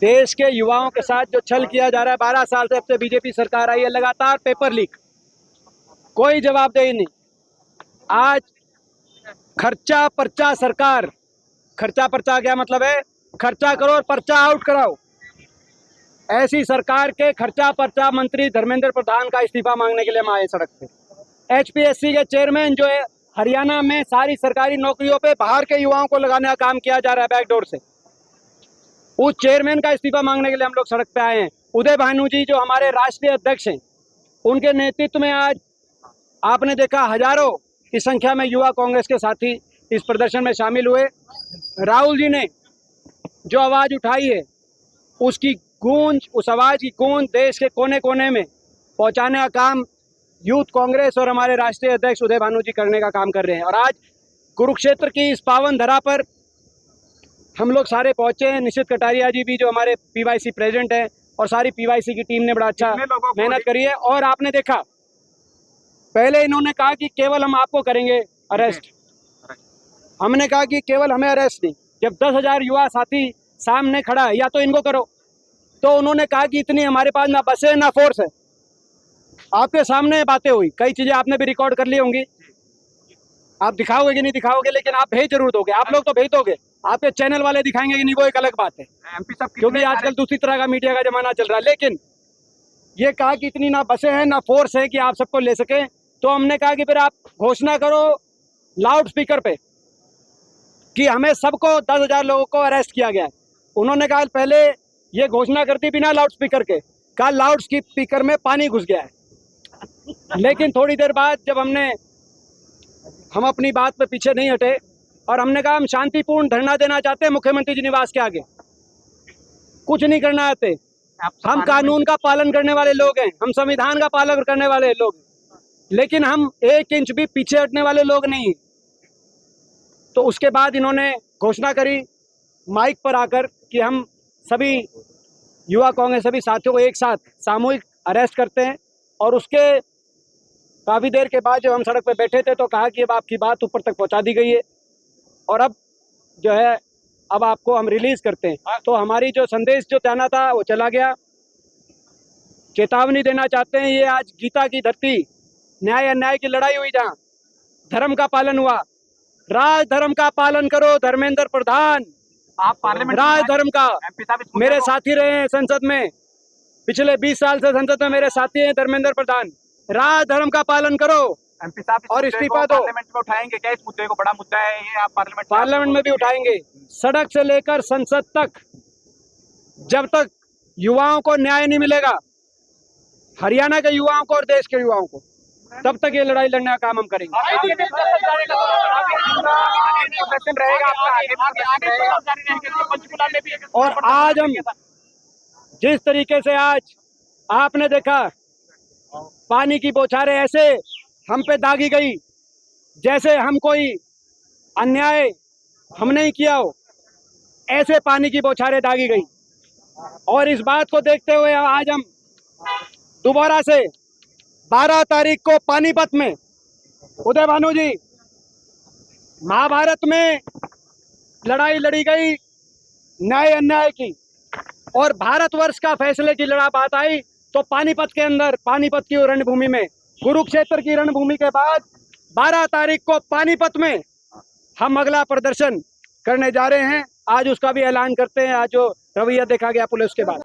देश के युवाओं के साथ जो छल किया जा रहा है 12 साल से, अब से बीजेपी सरकार आई है, लगातार पेपर लीक, कोई जवाबदेही नहीं। आज खर्चा पर्चा सरकार, खर्चा पर्चा क्या मतलब है? खर्चा करो और पर्चा आउट कराओ। ऐसी सरकार के खर्चा पर्चा मंत्री धर्मेंद्र प्रधान का इस्तीफा मांगने के लिए हम आए सड़क पे। एचपीएससी के चेयरमैन जो है, हरियाणा में सारी सरकारी नौकरियों पे बाहर के युवाओं को लगाने का काम किया जा रहा है बैकडोर से, उस चेयरमैन का इस्तीफा मांगने के लिए हम लोग सड़क पे आए हैं। उदय भानु जी जो हमारे राष्ट्रीय अध्यक्ष हैं, उनके नेतृत्व में आज आपने देखा हजारों की संख्या में युवा कांग्रेस के साथी इस प्रदर्शन में शामिल हुए। राहुल जी ने जो आवाज़ उठाई है, उसकी गूंज, उस आवाज़ की गूंज देश के कोने कोने में पहुंचाने का काम यूथ कांग्रेस और हमारे राष्ट्रीय अध्यक्ष उदय भानु जी करने का काम कर रहे हैं। और आज कुरुक्षेत्र की इस पावन धरा पर हम लोग सारे पहुंचे हैं। निशित कटारिया जी भी जो हमारे पीवाईसी प्रेसिडेंट हैं, और सारी पीवाईसी की टीम ने बड़ा अच्छा मेहनत करी है। और आपने देखा, पहले इन्होंने कहा कि केवल हम आपको करेंगे अरेस्ट, हमने कहा कि केवल हमें अरेस्ट नहीं, जब 10,000 युवा साथी सामने खड़ा है या तो इनको करो, तो उन्होंने कहा कि इतनी हमारे पास ना बसें ना फोर्स है। आपके सामने बातें हुई, कई चीजें आपने भी रिकॉर्ड कर ली होंगी, आप दिखाओगे कि नहीं दिखाओगे, लेकिन आप भेज जरूर दोगे। आप लोग तो भेज दोगे, आपके चैनल वाले दिखाएंगे कि नहीं, वो एक अलग बात है, क्योंकि आजकल दूसरी तरह का मीडिया का जमाना चल रहा है। लेकिन ये कहा कि इतनी ना बसें हैं ना फोर्स है कि आप सबको ले सके, तो हमने कहा कि फिर आप घोषणा करो लाउड स्पीकर पे कि हमें सबको 10,000 लोगों को अरेस्ट किया गया है। उन्होंने कहा पहले ये घोषणा करती बिना लाउड स्पीकर के, कहा लाउड स्पीकर में पानी घुस गया है। लेकिन थोड़ी देर बाद जब हम अपनी बात पे पीछे नहीं हटे और हमने कहा हम शांतिपूर्ण धरना देना चाहते हैं मुख्यमंत्री जी निवास के आगे, कुछ नहीं करना चाहते, हम कानून का पालन करने वाले लोग हैं, हम संविधान का पालन करने वाले लोग, लेकिन हम 1 इंच भी पीछे हटने वाले लोग नहीं। तो उसके बाद इन्होंने घोषणा करी माइक पर आकर कि हम सभी युवा कांग्रेस सभी साथियों को एक साथ सामूहिक अरेस्ट करते हैं। और उसके काफ़ी देर के बाद जब हम सड़क पर बैठे थे तो कहा कि अब आपकी बात ऊपर तक पहुंचा दी गई है और अब जो है अब आपको हम रिलीज़ करते हैं। तो हमारी जो संदेश जो जाना था वो चला गया। चेतावनी देना चाहते हैं, ये आज गीता की धरती, न्याय अन्याय की लड़ाई हुई, जहाँ धर्म का पालन हुआ, राज धर्म का पालन करो धर्मेंद्र प्रधान। आप पार्लियामेंट राज धर्म का मेरे साथी रहे हैं संसद में, पिछले 20 साल से संसद में मेरे साथी हैं धर्मेंद्र प्रधान। राज धर्म का पालन करो एमपी साहब और इस्तीफा दो। पार्लियामेंट में उठाएंगे क्या इस मुद्दे को? बड़ा मुद्दा है ये, आप पार्लियामेंट में भी उठाएंगे, सड़क से लेकर संसद तक। जब तक युवाओं को न्याय नहीं मिलेगा, हरियाणा के युवाओं को और देश के युवाओं को, तब तक ये लड़ाई लड़ने का काम हम करेंगे। और आज हम जिस तरीके से आज आपने देखा, पानी की बौछारें ऐसे हम पे दागी गई जैसे हम कोई अन्याय हम नहीं किया हो, ऐसे पानी की बौछारें दागी गई। और इस बात को देखते हुए आज हम दोबारा से 12 तारीख को पानीपत में, उदय भानु जी, महाभारत में लड़ाई लड़ी गई न्याय अन्याय की, और भारतवर्ष का फैसले की लड़ा बात आई तो पानीपत के अंदर, पानीपत की रणभूमि में, कुरुक्षेत्र की रणभूमि के बाद 12 तारीख को पानीपत में हम अगला प्रदर्शन करने जा रहे हैं। आज उसका भी ऐलान करते हैं, आज जो रवैया देखा गया पुलिस के बाद।